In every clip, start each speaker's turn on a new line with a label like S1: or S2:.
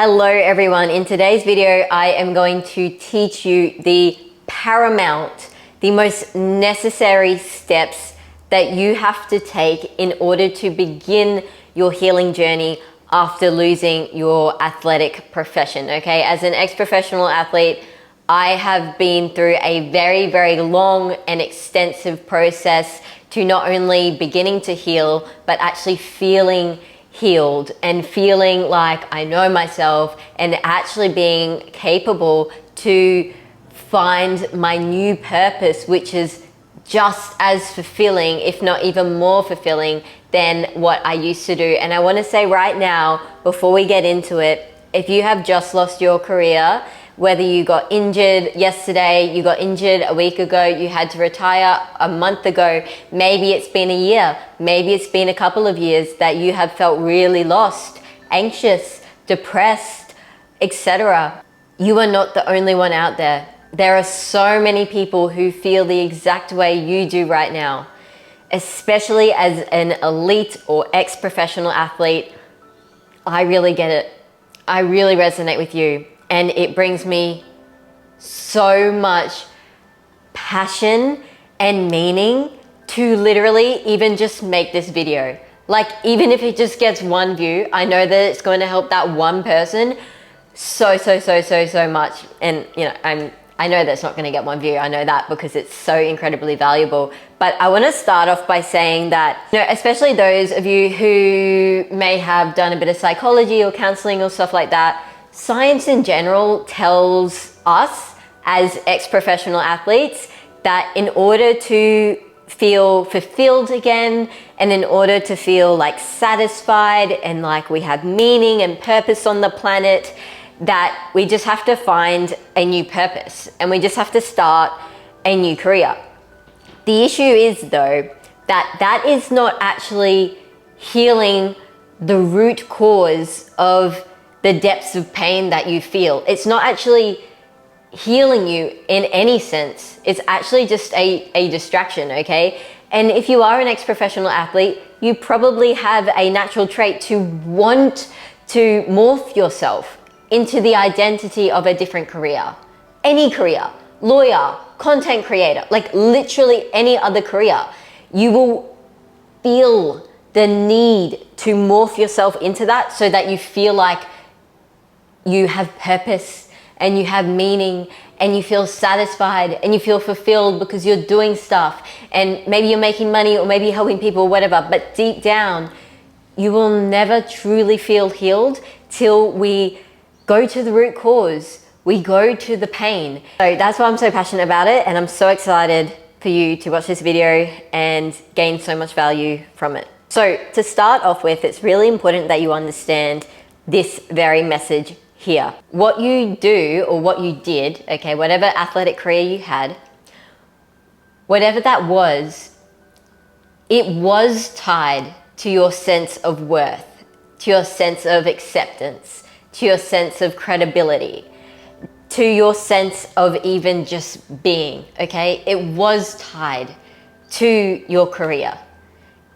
S1: Hello everyone, in today's video I am going to teach you the paramount, the most necessary steps that you have to take in order to begin your healing journey after losing your athletic profession, okay? As an ex-professional athlete, I have been through a very, very long and extensive process to not only beginning to heal, but actually feeling healed and feeling like I know myself and actually being capable to find my new purpose, which is just as fulfilling, if not even more fulfilling than what I used to do. And I want to say right now, before we get into it, if you have just lost your career, whether you got injured yesterday, you got injured a week ago, you had to retire a month ago, maybe it's been a year, maybe it's been a couple of years that you have felt really lost, anxious, depressed, etc. You are not the only one out there. There are so many people who feel the exact way you do right now, especially as an elite or ex-professional athlete. I really get it. I really resonate with you. And it brings me so much passion and meaning to literally even just make this video. Like, even if it just gets one view, I know that it's going to help that one person so much. And you know, I know that's not going to get one view. I know that because it's so incredibly valuable. But I want to start off by saying that, you know, especially those of you who may have done a bit of psychology or counseling or stuff like that, science in general tells us as ex-professional athletes that in order to feel fulfilled again and in order to feel like satisfied and like we have meaning and purpose on the planet, that we just have to find a new purpose and we just have to start a new career. The issue is though that that is not actually healing the root cause of the depths of pain that you feel. It's not actually healing you in any sense. It's actually just a distraction, okay? And if you are an ex-professional athlete, you probably have a natural trait to want to morph yourself into the identity of a different career. Any career, lawyer, content creator, like literally any other career. You will feel the need to morph yourself into that so that you feel like you have purpose and you have meaning and you feel satisfied and you feel fulfilled because you're doing stuff and maybe you're making money or maybe you're helping people or whatever, but deep down you will never truly feel healed till we go to the root cause, we go to the pain. So that's why I'm so passionate about it, and I'm so excited for you to watch this video and gain so much value from it. So to start off with, it's really important that you understand this very message here. What you do or what you did, okay, whatever athletic career you had, whatever that was, it was tied to your sense of worth, to your sense of acceptance, to your sense of credibility, to your sense of even just being, okay? It was tied to your career.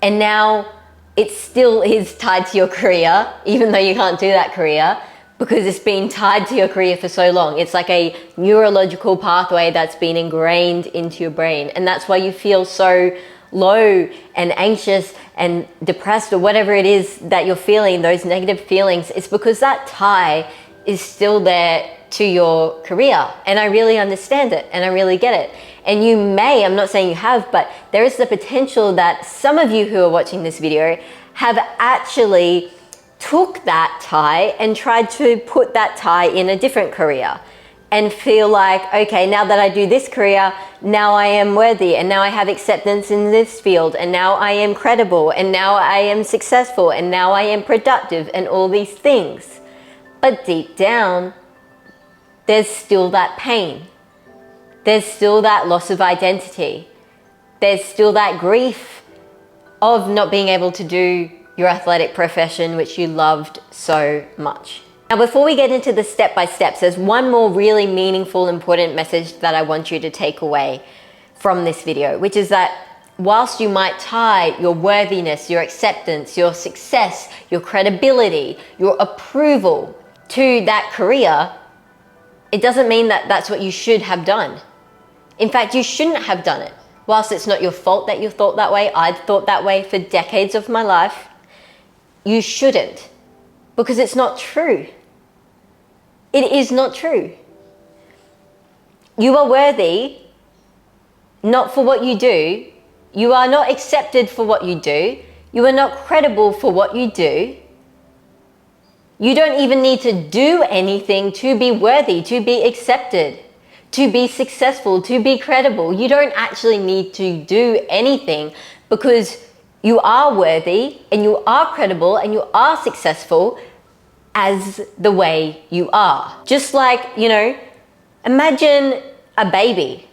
S1: And now it still is tied to your career, even though you can't do that career, because it's been tied to your career for so long. It's like a neurological pathway that's been ingrained into your brain. And that's why you feel so low and anxious and depressed or whatever it is that you're feeling, those negative feelings. It's because that tie is still there to your career. And I really understand it and I really get it. And you may, I'm not saying you have, but there is the potential that some of you who are watching this video have actually took that tie and tried to put that tie in a different career and feel like, okay, now that I do this career, now I am worthy and now I have acceptance in this field and now I am credible and now I am successful and now I am productive and all these things. But deep down, there's still that pain. There's still that loss of identity. There's still that grief of not being able to do your athletic profession, which you loved so much. Now, before we get into the step-by-steps, there's one more really meaningful, important message that I want you to take away from this video, which is that whilst you might tie your worthiness, your acceptance, your success, your credibility, your approval to that career, it doesn't mean that that's what you should have done. In fact, you shouldn't have done it. Whilst it's not your fault that you thought that way, I'd thought that way for decades of my life, you shouldn't, because it's not true. It is not true. You are worthy not for what you do. You are not accepted for what you do. You are not credible for what you do. You don't even need to do anything to be worthy, to be accepted, to be successful, to be credible. You don't actually need to do anything, because you are worthy and you are credible and you are successful as the way you are. Just like, imagine a baby.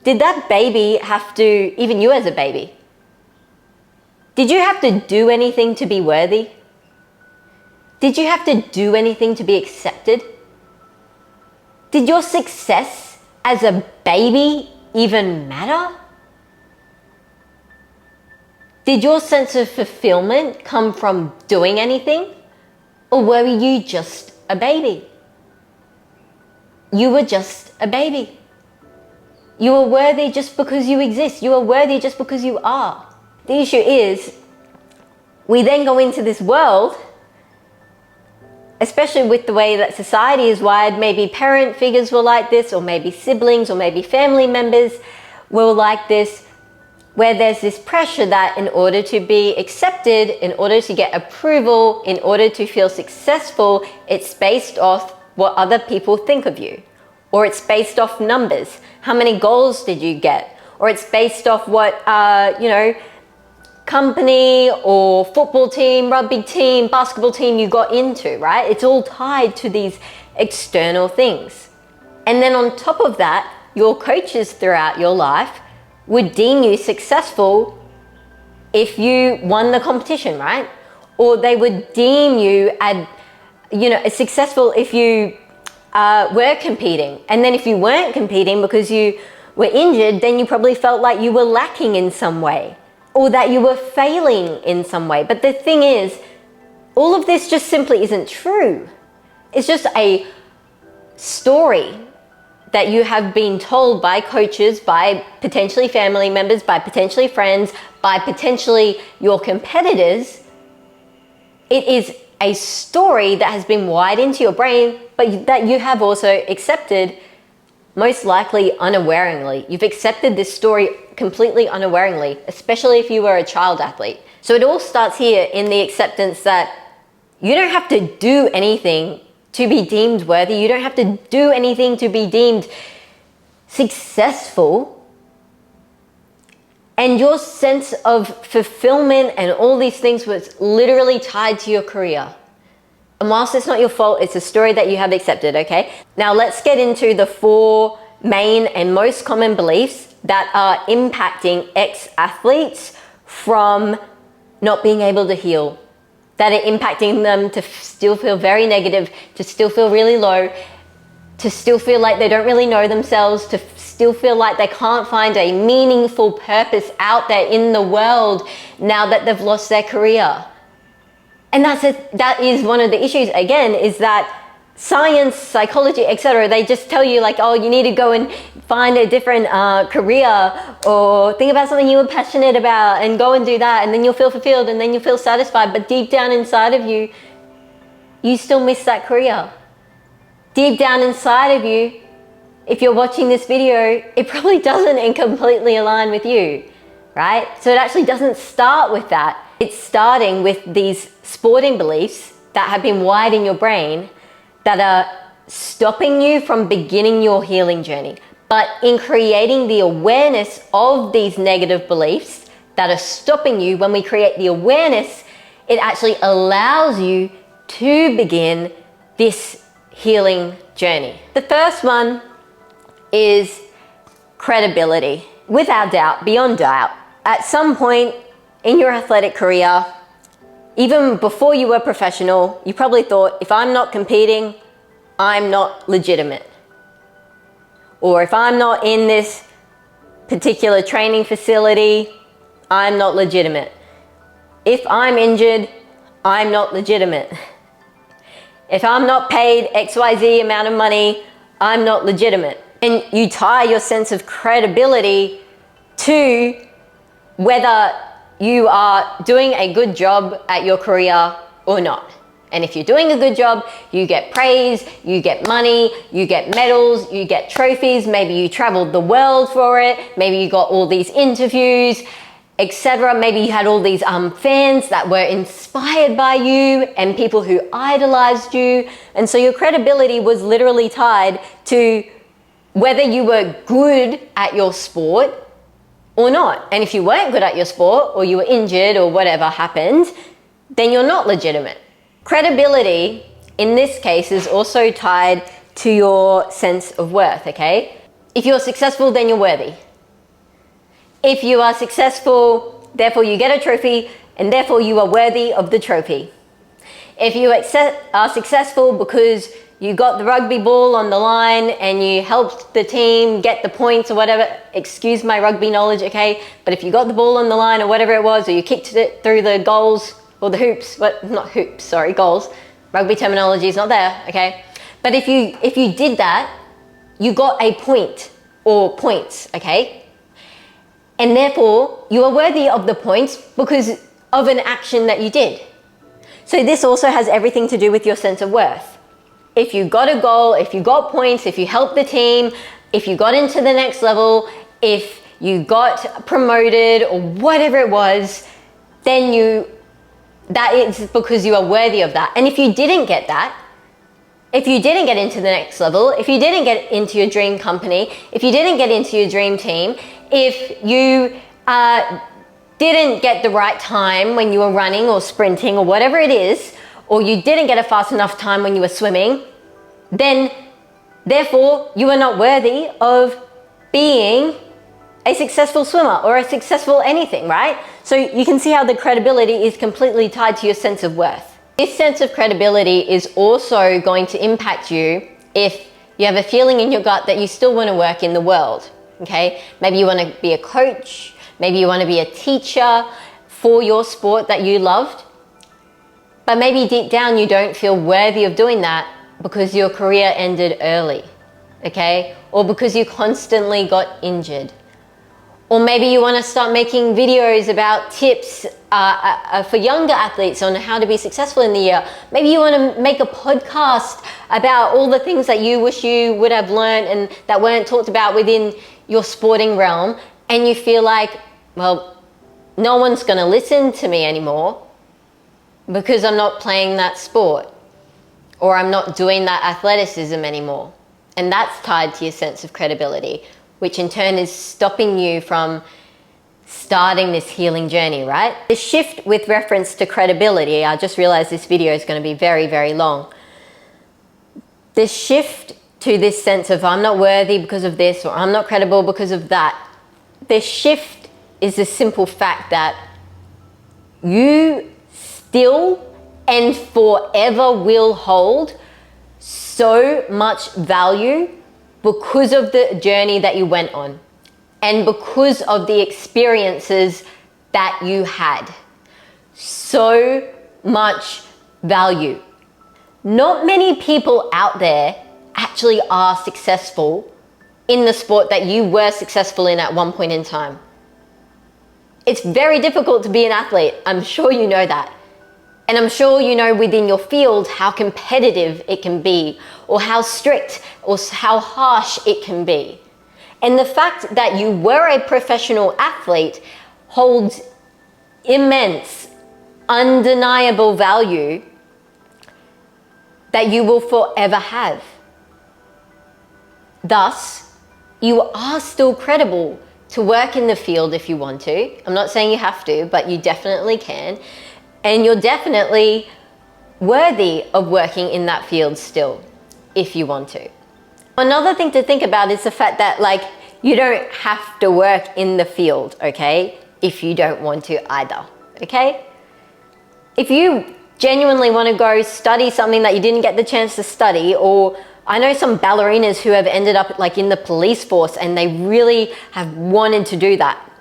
S1: Did that baby have to, even you as a baby, did you have to do anything to be worthy? Did you have to do anything to be accepted? Did your success as a baby even matter? Did your sense of fulfillment come from doing anything? Or were you just a baby? You were just a baby. You are worthy just because you exist. You are worthy just because you are. The issue is, we then go into this world, especially with the way that society is wired. Maybe parent figures were like this, or maybe siblings, or maybe family members were like this, where there's this pressure that in order to be accepted, in order to get approval, in order to feel successful, it's based off what other people think of you. Or it's based off numbers. How many goals did you get? Or it's based off what, company or football team, rugby team, basketball team you got into, right? It's all tied to these external things. And then on top of that, your coaches throughout your life would deem you successful if you won the competition, right? Or they would deem you successful if you were competing. And then if you weren't competing because you were injured, then you probably felt like you were lacking in some way, or that you were failing in some way. But the thing is, all of this just simply isn't true. It's just a story that you have been told by coaches, by potentially family members, by potentially friends, by potentially your competitors. It is a story that has been wired into your brain, but that you have also accepted, most likely unawareingly. You've accepted this story completely unawareingly, especially if you were a child athlete. So it all starts here in the acceptance that you don't have to do anything to be deemed worthy. You don't have to do anything to be deemed successful. And your sense of fulfillment and all these things was literally tied to your career. And whilst it's not your fault, it's a story that you have accepted, okay? Now let's get into the 4 main and most common beliefs that are impacting ex-athletes from not being able to heal, that are impacting them to still feel very negative, to still feel really low, to still feel like they don't really know themselves, to still feel like they can't find a meaningful purpose out there in the world now that they've lost their career. And that is one of the issues, again, is that science, psychology, etc., they just tell you like, oh, you need to go and find a different career, or think about something you were passionate about and go and do that, and then you'll feel fulfilled and then you'll feel satisfied. But deep down inside of you, you still miss that career. Deep down inside of you, if you're watching this video, it probably doesn't and completely align with you, right? So it actually doesn't start with that. It's starting with these sporting beliefs that have been wired in your brain that are stopping you from beginning your healing journey. But in creating the awareness of these negative beliefs that are stopping you, when we create the awareness, it actually allows you to begin this healing journey. The first one is credibility. Without doubt, beyond doubt, at some point in your athletic career, even before you were professional, you probably thought, if I'm not competing, I'm not legitimate. Or if I'm not in this particular training facility, I'm not legitimate. If I'm injured, I'm not legitimate. If I'm not paid XYZ amount of money, I'm not legitimate. And you tie your sense of credibility to whether you are doing a good job at your career or not. And if you're doing a good job, you get praise, you get money, you get medals, you get trophies, maybe you traveled the world for it, maybe you got all these interviews, etc. Maybe you had all these fans that were inspired by you and people who idolized you. And so your credibility was literally tied to whether you were good at your sport or not. And if you weren't good at your sport, or you were injured or whatever happened, then you're not legitimate. Credibility in this case is also tied to your sense of worth, okay? If you're successful, then you're worthy. If you are successful, therefore you get a trophy, and therefore you are worthy of the trophy. If you are successful because you got the rugby ball on the line and you helped the team get the points or whatever, excuse my rugby knowledge, okay? But if you got the ball on the line or whatever it was, or you kicked it through the goals or the hoops, not hoops, sorry, goals. Rugby terminology is not there, okay? But if you did that, you got a point or points, okay? And therefore, you are worthy of the points because of an action that you did. So this also has everything to do with your sense of worth. If you got a goal, if you got points, if you helped the team, if you got into the next level, if you got promoted or whatever it was, then that is because you are worthy of that. And if you didn't get that, if you didn't get into the next level, if you didn't get into your dream company, if you didn't get into your dream team, if you didn't get the right time when you were running or sprinting or whatever it is, or you didn't get a fast enough time when you were swimming, then therefore you are not worthy of being a successful swimmer or a successful anything, right? So you can see how the credibility is completely tied to your sense of worth. This sense of credibility is also going to impact you if you have a feeling in your gut that you still want to work in the world, okay? Maybe you want to be a coach, maybe you want to be a teacher for your sport that you loved, but maybe deep down you don't feel worthy of doing that because your career ended early, okay? Or because you constantly got injured. Or maybe you want to start making videos about tips for younger athletes on how to be successful in the year. Maybe you want to make a podcast about all the things that you wish you would have learned and that weren't talked about within your sporting realm, and you feel like, well, no one's going to listen to me anymore because I'm not playing that sport, or I'm not doing that athleticism anymore. And that's tied to your sense of credibility, which in turn is stopping you from starting this healing journey, right? The shift with reference to credibility, I just realized this video is going to be very, very long. The shift to this sense of I'm not worthy because of this, or I'm not credible because of that. The shift is the simple fact that you still and forever will hold so much value because of the journey that you went on and because of the experiences that you had. So much value. Not many people out there actually are successful in the sport that you were successful in at one point in time. It's very difficult to be an athlete. I'm sure you know that. And I'm sure you know within your field how competitive it can be, or how strict or how harsh it can be. And the fact that you were a professional athlete holds immense, undeniable value that you will forever have. Thus, you are still credible to work in the field if you want to. I'm not saying you have to, but you definitely can. And you're definitely worthy of working in that field still, if you want to. Another thing to think about is the fact that, like, you don't have to work in the field, okay, if you don't want to either, okay? If you genuinely want to go study something that you didn't get the chance to study, or I know some ballerinas who have ended up like in the police force and they really have wanted to do that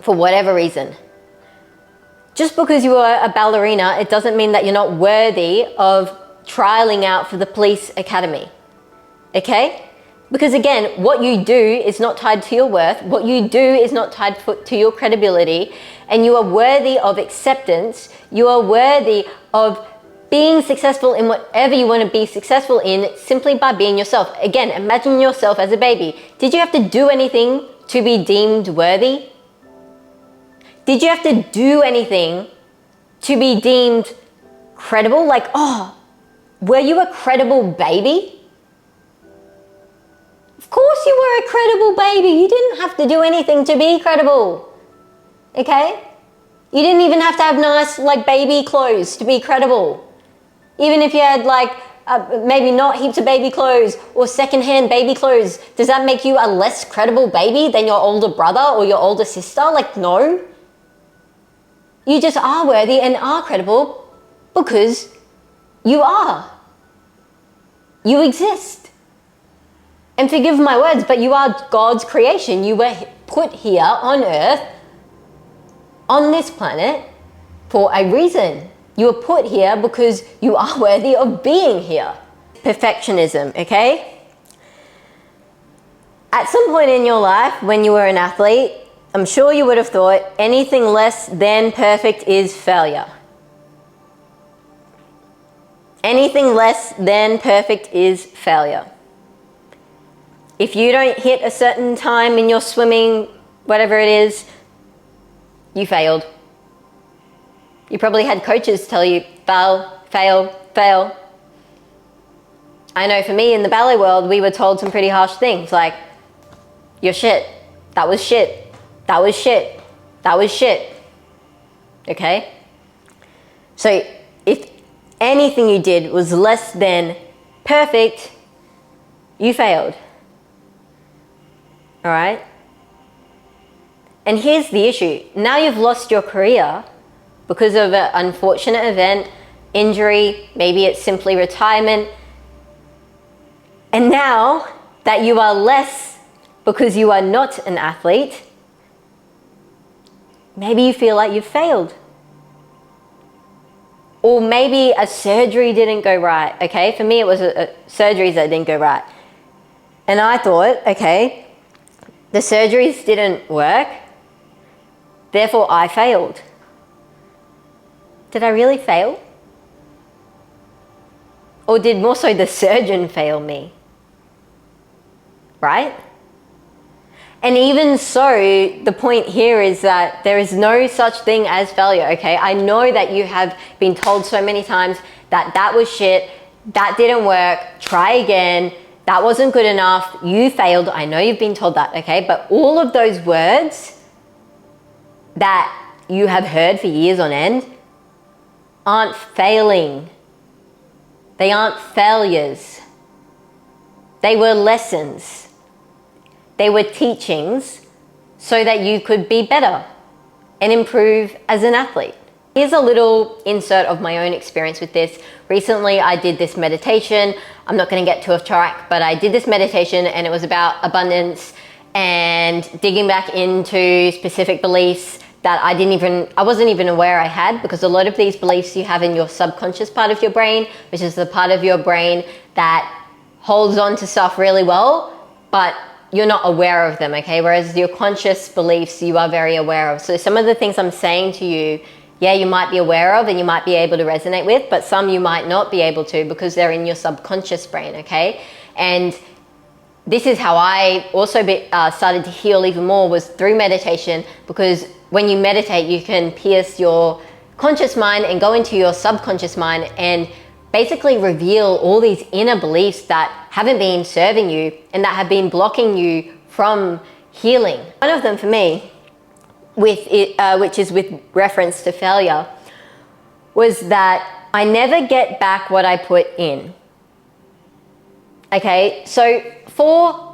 S1: for whatever reason. Just because you are a ballerina, it doesn't mean that you're not worthy of trialing out for the police academy. Okay? Because again, what you do is not tied to your worth. What you do is not tied to your credibility. And you are worthy of acceptance. You are worthy of being successful in whatever you want to be successful in simply by being yourself. Again, imagine yourself as a baby. Did you have to do anything to be deemed worthy? Did you have to do anything to be deemed credible? Like, oh, were you a credible baby? Of course you were a credible baby. You didn't have to do anything to be credible. Okay? You didn't even have to have nice, like, baby clothes to be credible. Even if you had, like, maybe not heaps of baby clothes or secondhand baby clothes, does that make you a less credible baby than your older brother or your older sister? Like, no. You just are worthy and are credible because you are. You exist. And forgive my words, but you are God's creation. You were put here on earth, on this planet, for a reason. You were put here because you are worthy of being here. Perfectionism, okay? At some point in your life, when you were an athlete, I'm sure you would have thought anything less than perfect is failure. Anything less than perfect is failure. If you don't hit a certain time in your swimming, whatever it is, you failed. You probably had coaches tell you, fail, fail, fail. I know for me in the ballet world, we were told some pretty harsh things like, you're shit, that was shit, that was shit, that was shit. Okay? So if anything you did was less than perfect, you failed. All right? And here's the issue. Now you've lost your career because of an unfortunate event, injury, maybe it's simply retirement. And now that you are less because you are not an athlete, maybe you feel like you've failed. Or maybe a surgery didn't go right, okay? For me, it was surgeries that didn't go right. And I thought, okay, the surgeries didn't work, therefore I failed. Did I really fail? Or did more so the surgeon fail me? Right? And even so, the point here is that there is no such thing as failure, okay? I know that you have been told so many times that that was shit, that didn't work, try again, that wasn't good enough, you failed. I know you've been told that, okay? But all of those words that you have heard for years on end aren't failing. They aren't failures. They were lessons. They were teachings so that you could be better and improve as an athlete. Here's a little insert of my own experience with this. Recently, I did this meditation. I'm not going to get too off track, but I did this meditation and it was about abundance and digging back into specific beliefs that I wasn't even aware I had, because a lot of these beliefs you have in your subconscious part of your brain, which is the part of your brain that holds on to stuff really well, but you're not aware of them, okay? Whereas your conscious beliefs, you are very aware of. So some of the things I'm saying to you, yeah, you might be aware of and you might be able to resonate with, but some you might not be able to because they're in your subconscious brain, okay? And this is how I also started to heal even more, was through meditation, because when you meditate, you can pierce your conscious mind and go into your subconscious mind and basically reveal all these inner beliefs that haven't been serving you and that have been blocking you from healing. One of them for me, which is with reference to failure, was that I never get back what I put in. Okay, so for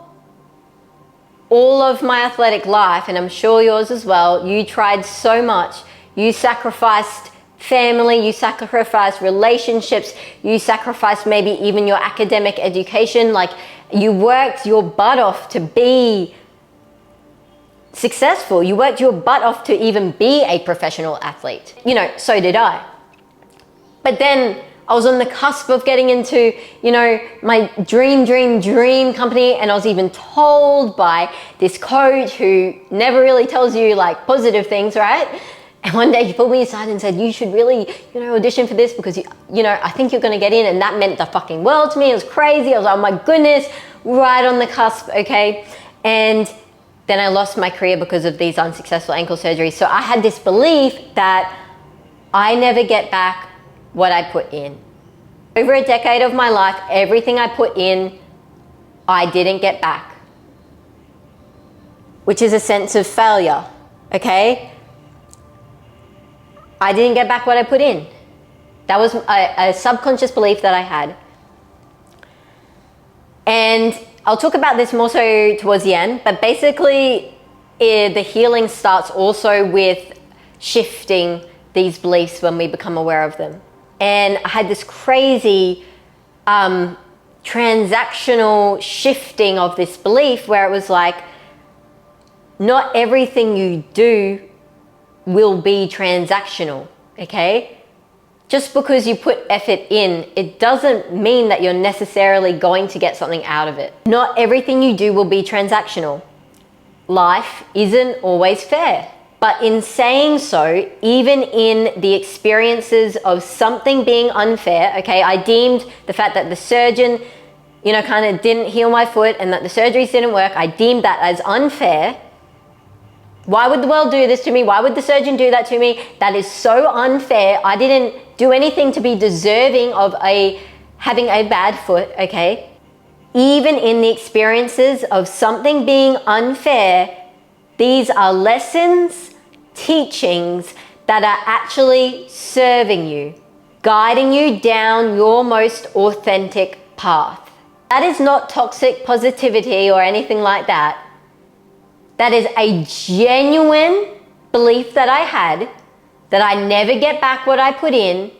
S1: all of my athletic life, and I'm sure yours as well, you tried so much. You sacrificed family, you sacrificed relationships, you sacrificed maybe even your academic education. Like, you worked your butt off to be successful. You worked your butt off to even be a professional athlete. You know, so did I. But then I was on the cusp of getting into, you know, my dream company, and I was even told by this coach who never really tells you like positive things, right? And one day he pulled me aside and said, you should really, you know, audition for this because, you know, I think you're going to get in. And that meant the fucking world to me. It was crazy. I was like, oh my goodness, right on the cusp, okay? And then I lost my career because of these unsuccessful ankle surgeries. So I had this belief that I never get back what I put in. Over a decade of my life, everything I put in, I didn't get back, which is a sense of failure, okay? I didn't get back what I put in. That was a subconscious belief that I had. And I'll talk about this more so towards the end, but basically the healing starts also with shifting these beliefs when we become aware of them. And I had this crazy transactional shifting of this belief where it was like, not everything you do will be transactional, okay? Just because you put effort in, it doesn't mean that you're necessarily going to get something out of it. Not everything you do will be transactional. Life isn't always fair. But in saying so, even in the experiences of something being unfair, okay, I deemed the fact that the surgeon, you know, kind of didn't heal my foot and that the surgeries didn't work, I deemed that as unfair. Why would the world do this to me? Why would the surgeon do that to me? That is so unfair. I didn't do anything to be deserving of having a bad foot, okay? Even in the experiences of something being unfair, these are lessons, teachings that are actually serving you, guiding you down your most authentic path. That is not toxic positivity or anything like that. That is a genuine belief that I had that I never get back what I put in,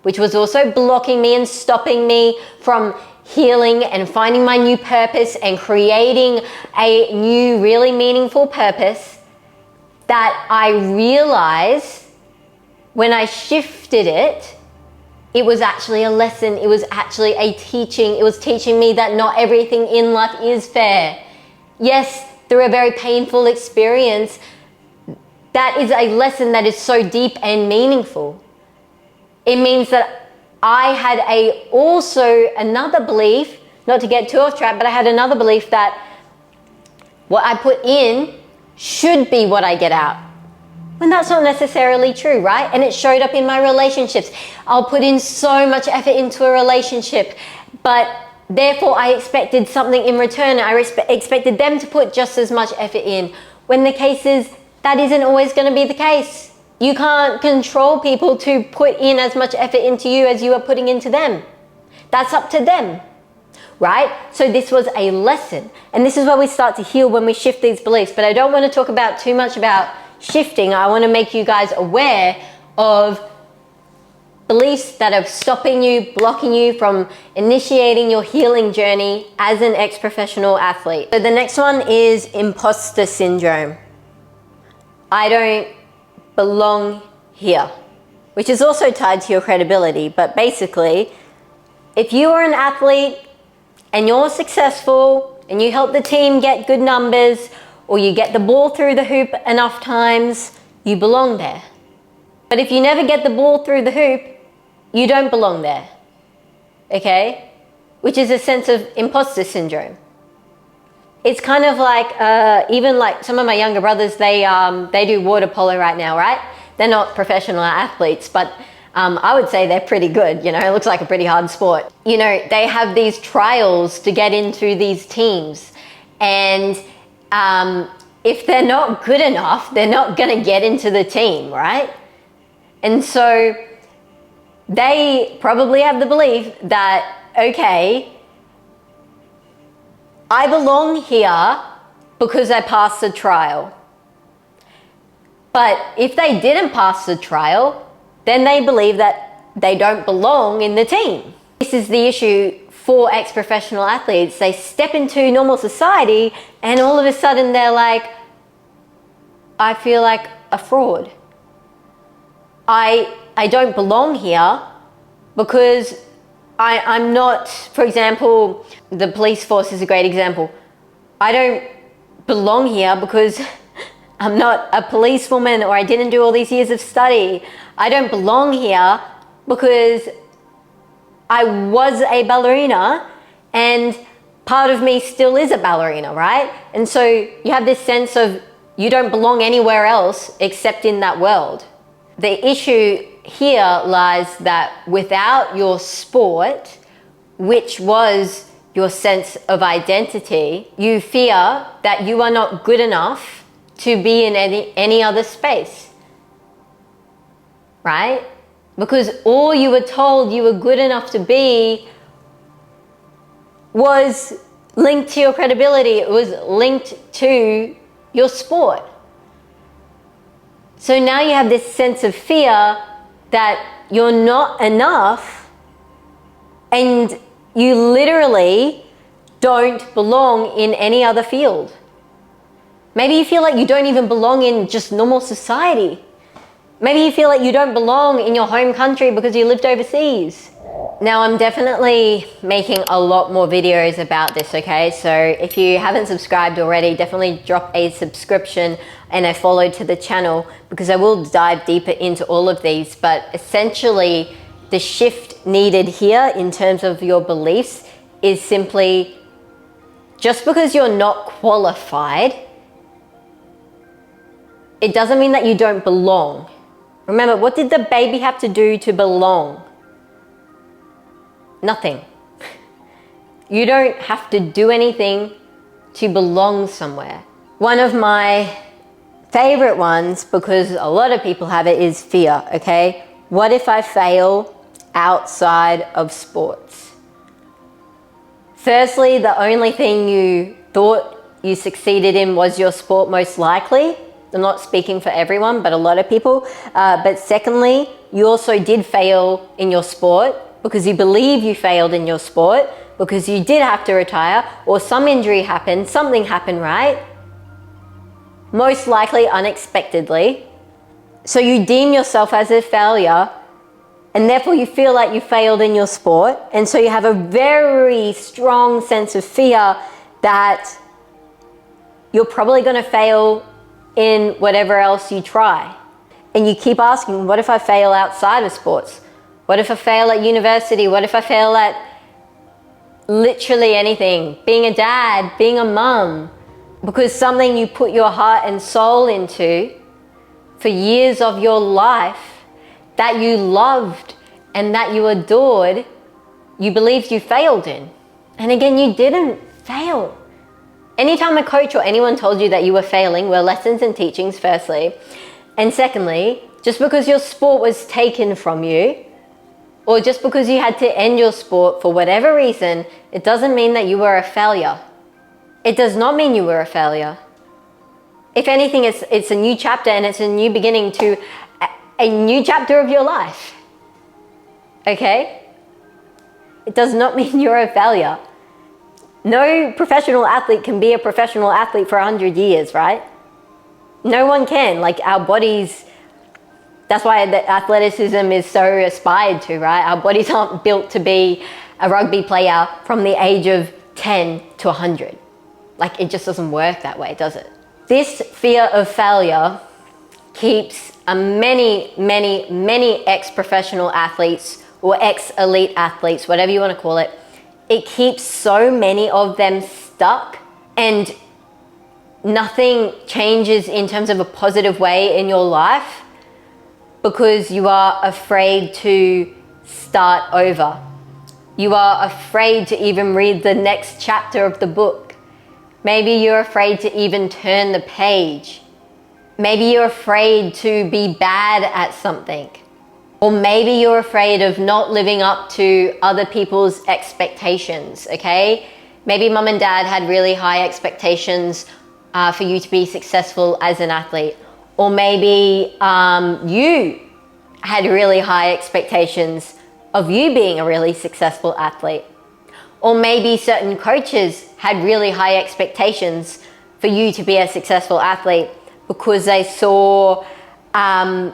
S1: which was also blocking me and stopping me from healing and finding my new purpose and creating a new really meaningful purpose, that I realized when I shifted it, it was actually a lesson. It was actually a teaching. It was teaching me that not everything in life is fair. Yes, through a very painful experience, that is a lesson that is so deep and meaningful. It means that I had also another belief, not to get too off track, but I had another belief that what I put in should be what I get out. When that's not necessarily true, right? And it showed up in my relationships. I'll put in so much effort into a relationship, but therefore I expected something in return. I expected them to put just as much effort in. When the case is, that isn't always going to be the case. You can't control people to put in as much effort into you as you are putting into them. That's up to them, right? So this was a lesson. And this is where we start to heal when we shift these beliefs. But I don't want to talk about too much about shifting. I want to make you guys aware of beliefs that are stopping you, blocking you from initiating your healing journey as an ex-professional athlete. So the next one is imposter syndrome. I don't belong here, which is also tied to your credibility. But basically, if you are an athlete and you're successful and you help the team get good numbers, or you get the ball through the hoop enough times, you belong there. But if you never get the ball through the hoop, you don't belong there, okay? Which is a sense of imposter syndrome. It's kind of like, even like some of my younger brothers, they do water polo right now, right? They're not professional athletes, but I would say they're pretty good, you know, it looks like a pretty hard sport. You know, they have these trials to get into these teams, and if they're not good enough, they're not gonna get into the team, right? And so they probably have the belief that, okay, I belong here because I passed the trial. But if they didn't pass the trial, then they believe that they don't belong in the team. This is the issue for ex-professional athletes. They step into normal society and all of a sudden they're like, I feel like a fraud. I don't belong here because I'm not, for example, the police force is a great example. I don't belong here because I'm not a policewoman, or I didn't do all these years of study. I don't belong here because I was a ballerina, and part of me still is a ballerina, right? And so you have this sense of you don't belong anywhere else except in that world. The issue here lies that without your sport, which was your sense of identity, you fear that you are not good enough to be in any other space, right? Because all you were told you were good enough to be was linked to your credibility. It was linked to your sport. So now you have this sense of fear that you're not enough, and you literally don't belong in any other field. Maybe you feel like you don't even belong in just normal society. Maybe you feel like you don't belong in your home country because you lived overseas. Now, I'm definitely making a lot more videos about this, okay? So if you haven't subscribed already, definitely drop a subscription and a follow to the channel, because I will dive deeper into all of these. But essentially, the shift needed here in terms of your beliefs is simply, just because you're not qualified, it doesn't mean that you don't belong. Remember, what did the baby have to do to belong? Nothing. You don't have to do anything to belong somewhere. One of my favorite ones, because a lot of people have it, is fear, okay? What if I fail outside of sports? Firstly, the only thing you thought you succeeded in was your sport, most likely. I'm not speaking for everyone, but a lot of people. But secondly, you also did fail in your sport because you believe you failed in your sport, because you did have to retire, or some injury happened, something happened, right? Most likely unexpectedly. So you deem yourself as a failure, and therefore you feel like you failed in your sport. And so you have a very strong sense of fear that you're probably going to fail in whatever else you try. And you keep asking, what if I fail outside of sports? What if I fail at university? What if I fail at literally anything? Being a dad, being a mum. Because something you put your heart and soul into for years of your life, that you loved and that you adored, you believed you failed in. And again, you didn't fail. Anytime a coach or anyone told you that you were failing were lessons and teachings, firstly. And secondly, just because your sport was taken from you, or just because you had to end your sport for whatever reason, it doesn't mean that you were a failure. It does not mean you were a failure. If anything, it's a new chapter, and it's a new beginning to a new chapter of your life. Okay? It does not mean you're a failure. No professional athlete can be a professional athlete for 100 years, right? No one can. Like, our bodies, that's why the athleticism is so aspired to, right? Our bodies aren't built to be a rugby player from the age of 10 to 100. Like, it just doesn't work that way, does it? This fear of failure keeps many ex-professional athletes or ex-elite athletes, whatever you want to call it, it keeps so many of them stuck, and nothing changes in terms of a positive way in your life because you are afraid to start over. You are afraid to even read the next chapter of the book. Maybe you're afraid to even turn the page. Maybe you're afraid to be bad at something. Or maybe you're afraid of not living up to other people's expectations, okay? Maybe mum and dad had really high expectations for you to be successful as an athlete. Or maybe you had really high expectations of you being a really successful athlete. Or maybe certain coaches had really high expectations for you to be a successful athlete because they saw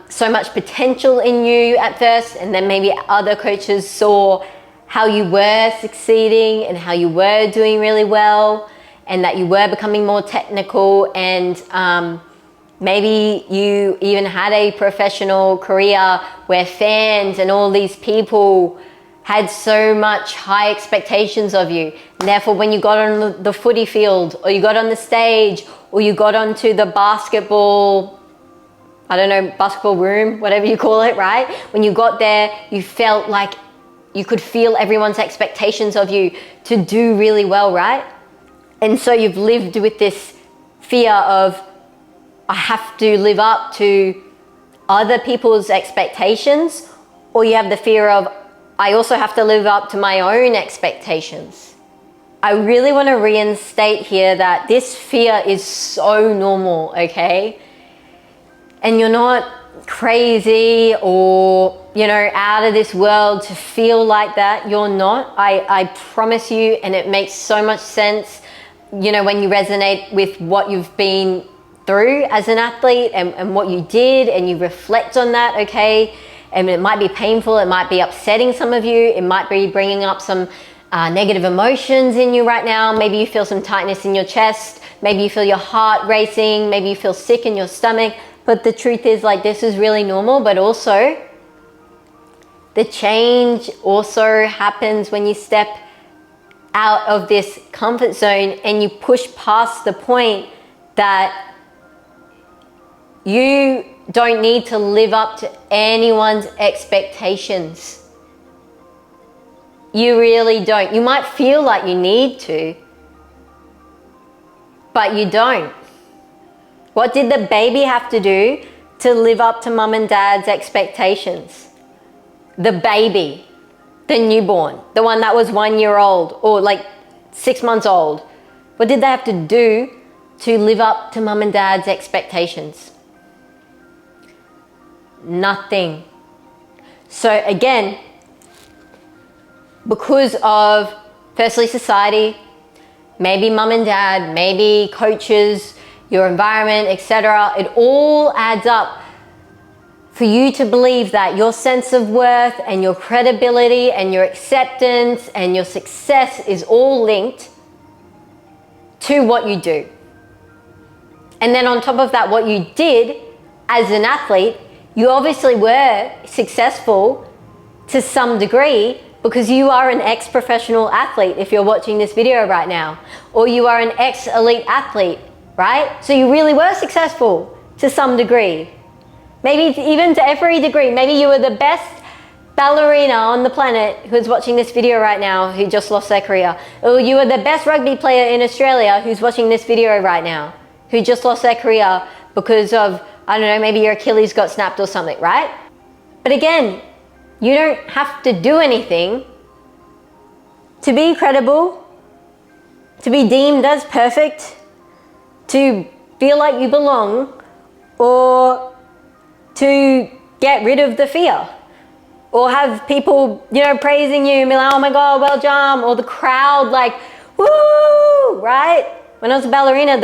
S1: so much potential in you at first, and then maybe other coaches saw how you were succeeding and how you were doing really well, and that you were becoming more technical, and maybe you even had a professional career where fans and all these people had so much high expectations of you. And therefore, when you got on the footy field, or you got on the stage, or you got onto the basketball, I don't know, basketball room, whatever you call it, right? When you got there, you felt like you could feel everyone's expectations of you to do really well, right? And so you've lived with this fear of, I have to live up to other people's expectations, or you have the fear of, I also have to live up to my own expectations. I really want to reinstate here that this fear is so normal, okay? And you're not crazy or, you know, out of this world to feel like that. You're not. I promise you, and it makes so much sense, you know, when you resonate with what you've been through as an athlete and what you did, and you reflect on that, okay? And it might be painful, it might be upsetting some of you, it might be bringing up some negative emotions in you right now. Maybe you feel some tightness in your chest, maybe you feel your heart racing, maybe you feel sick in your stomach. But the truth is, like, this is really normal. But also, the change also happens when you step out of this comfort zone and you push past the point that you don't need to live up to anyone's expectations. You really don't. You might feel like you need to, but you don't. What did the baby have to do to live up to mum and dad's expectations? The baby, the newborn, the one that was 1 year old or like 6 months old. What did they have to do to live up to mum and dad's expectations? Nothing. So again, because of firstly society, maybe mum and dad, maybe coaches, your environment, etc., it all adds up for you to believe that your sense of worth and your credibility and your acceptance and your success is all linked to what you do. And then on top of that, what you did as an athlete, you obviously were successful to some degree because you are an ex-professional athlete if you're watching this video right now, or you are an ex-elite athlete, right? So you really were successful to some degree. Maybe even to every degree. Maybe you were the best ballerina on the planet who's watching this video right now who just lost their career. Or you were the best rugby player in Australia who's watching this video right now who just lost their career because of, I don't know, maybe your Achilles got snapped or something, right? But again, you don't have to do anything to be credible, to be deemed as perfect, to feel like you belong, or to get rid of the fear, or have people, you know, praising you and be like, oh my God, well done, or the crowd like, woo, right? When I was a ballerina,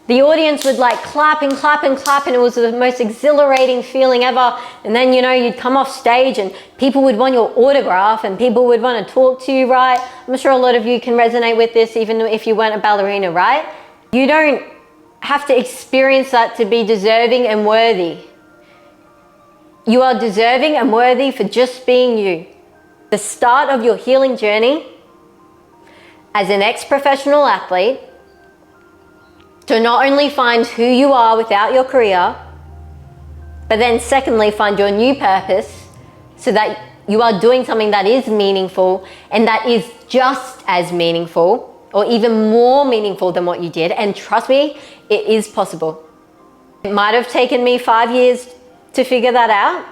S1: the audience would like clap and clap and clap, and it was the most exhilarating feeling ever. And then, you know, you'd come off stage and people would want your autograph and people would want to talk to you, right? I'm sure a lot of you can resonate with this even if you weren't a ballerina, right? You don't have to experience that to be deserving and worthy. You are deserving and worthy for just being you. The start of your healing journey as an ex-professional athlete, to not only find who you are without your career, but then secondly, find your new purpose so that you are doing something that is meaningful and that is just as meaningful or even more meaningful than what you did. And trust me, it is possible. It might have taken me 5 years to figure that out,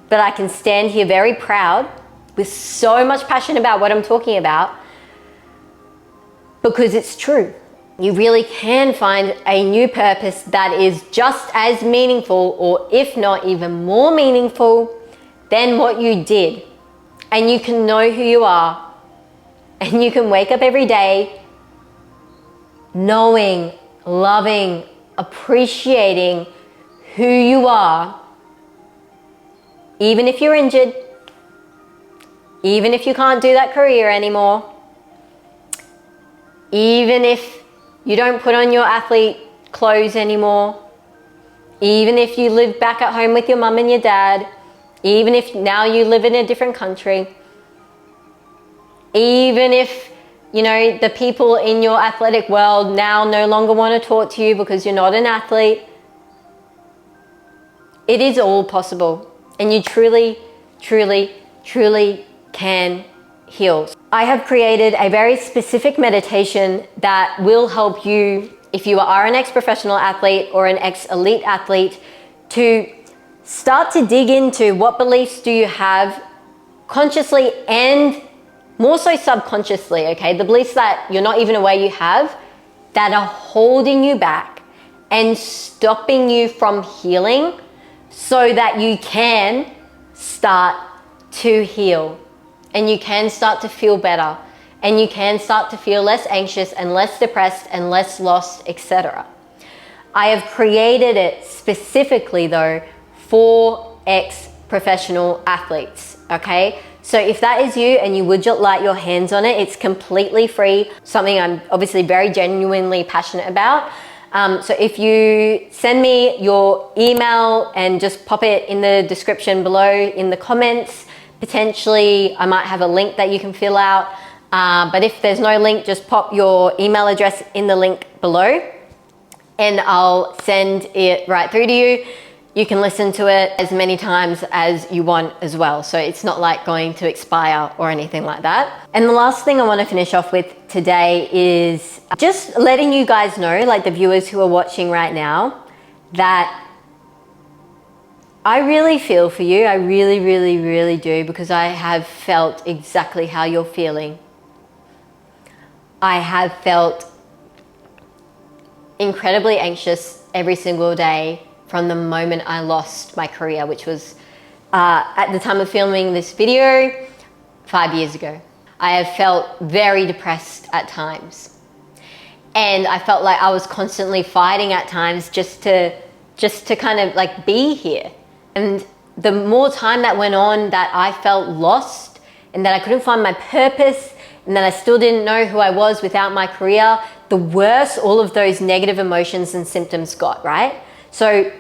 S1: but I can stand here very proud with so much passion about what I'm talking about because it's true. You really can find a new purpose that is just as meaningful, or if not even more meaningful than what you did. And you can know who you are, and you can wake up every day knowing, loving, appreciating who you are, even if you're injured, even if you can't do that career anymore, even if you don't put on your athlete clothes anymore, even if you live back at home with your mum and your dad, even if now you live in a different country, even if, you know, the people in your athletic world now no longer want to talk to you because you're not an athlete. It is all possible, and you truly, truly, truly can heal. I have created a very specific meditation that will help you, if you are an ex-professional athlete or an ex-elite athlete, to start to dig into what beliefs do you have consciously and more so subconsciously, okay? The beliefs that you're not even aware you have that are holding you back and stopping you from healing so that you can start to heal and you can start to feel better and you can start to feel less anxious and less depressed and less lost, etc. I have created it specifically though for ex-professional athletes, okay? So if that is you and you would like your hands on it, it's completely free, something I'm obviously very genuinely passionate about. So if you send me your email and just pop it in the description below in the comments, potentially I might have a link that you can fill out. But if there's no link, just pop your email address in the link below and I'll send it right through to you. You can listen to it as many times as you want as well. So it's not like going to expire or anything like that. And the last thing I want to finish off with today is just letting you guys know, like the viewers who are watching right now, that I really feel for you. I really, really, really do, because I have felt exactly how you're feeling. I have felt incredibly anxious every single day from the moment I lost my career, which was at the time of filming this video 5 years ago. I have felt very depressed at times. And I felt like I was constantly fighting at times just to kind of like be here. And the more time that went on that I felt lost and that I couldn't find my purpose and that I still didn't know who I was without my career, the worse all of those negative emotions and symptoms got, right? So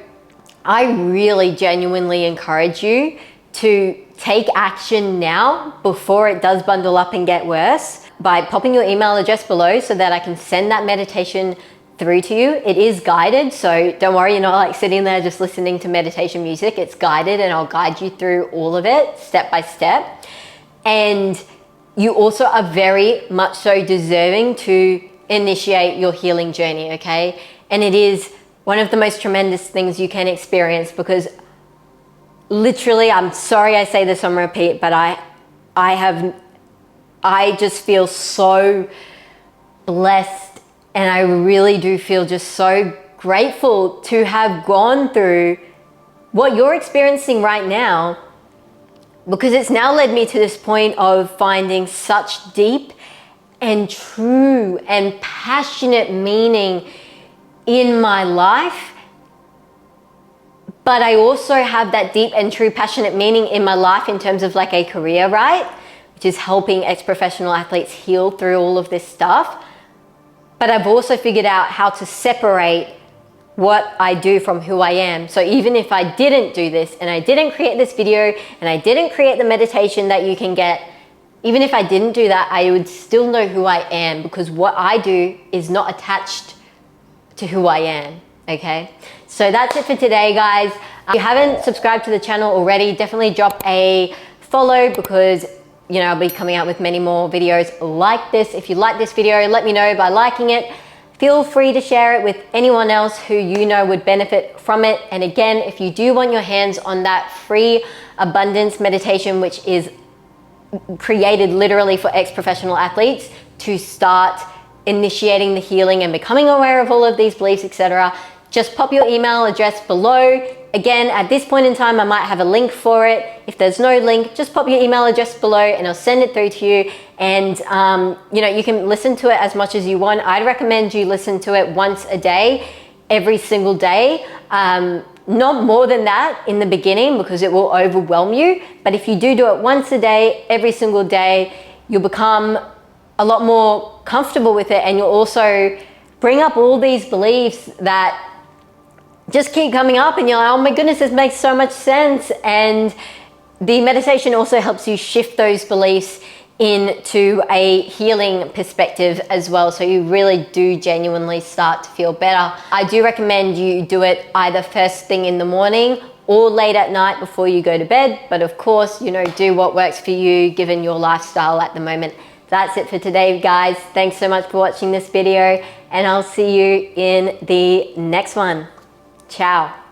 S1: I really genuinely encourage you to take action now before it does bundle up and get worse by popping your email address below so that I can send that meditation through to you. It is guided, so don't worry, you're not like sitting there just listening to meditation music. It's guided and I'll guide you through all of it step by step. And you also are very much so deserving to initiate your healing journey, okay? And it is one of the most tremendous things you can experience, because literally, I'm sorry I say this on repeat, but I just feel so blessed, and I really do feel just so grateful to have gone through what you're experiencing right now, because it's now led me to this point of finding such deep and true and passionate meaning in my life. But I also have that deep and true passionate meaning in my life in terms of like a career, right? Which is helping ex-professional athletes heal through all of this stuff. But I've also figured out how to separate what I do from who I am. So even if I didn't do this and I didn't create this video and I didn't create the meditation that you can get, even if I didn't do that, I would still know who I am, because what I do is not attached to who I am, okay? So that's it for today, guys. If you haven't subscribed to the channel already, definitely drop a follow, because you know, I'll be coming out with many more videos like this. If you like this video, let me know by liking it. Feel free to share it with anyone else who you know would benefit from it. And again, if you do want your hands on that free abundance meditation, which is created literally for ex-professional athletes to start initiating the healing and becoming aware of all of these beliefs, etc., just pop your email address below. Again, at this point in time, I might have a link for it. If there's no link, just pop your email address below and I'll send it through to you. And you know, you can listen to it as much as you want. I'd recommend you listen to it once a day. every single day. Not more than that in the beginning because it will overwhelm you. But if you do it once a day, every single day, you'll become a lot more comfortable with it, and you'll also bring up all these beliefs that just keep coming up, and you're like, oh my goodness, this makes so much sense. And the meditation also helps you shift those beliefs into a healing perspective as well, so you really do genuinely start to feel better. I do recommend you do it either first thing in the morning or late at night before you go to bed, but of course, you know, do what works for you given your lifestyle at the moment. That's it for today, guys. Thanks so much for watching this video, and I'll see you in the next one. Ciao.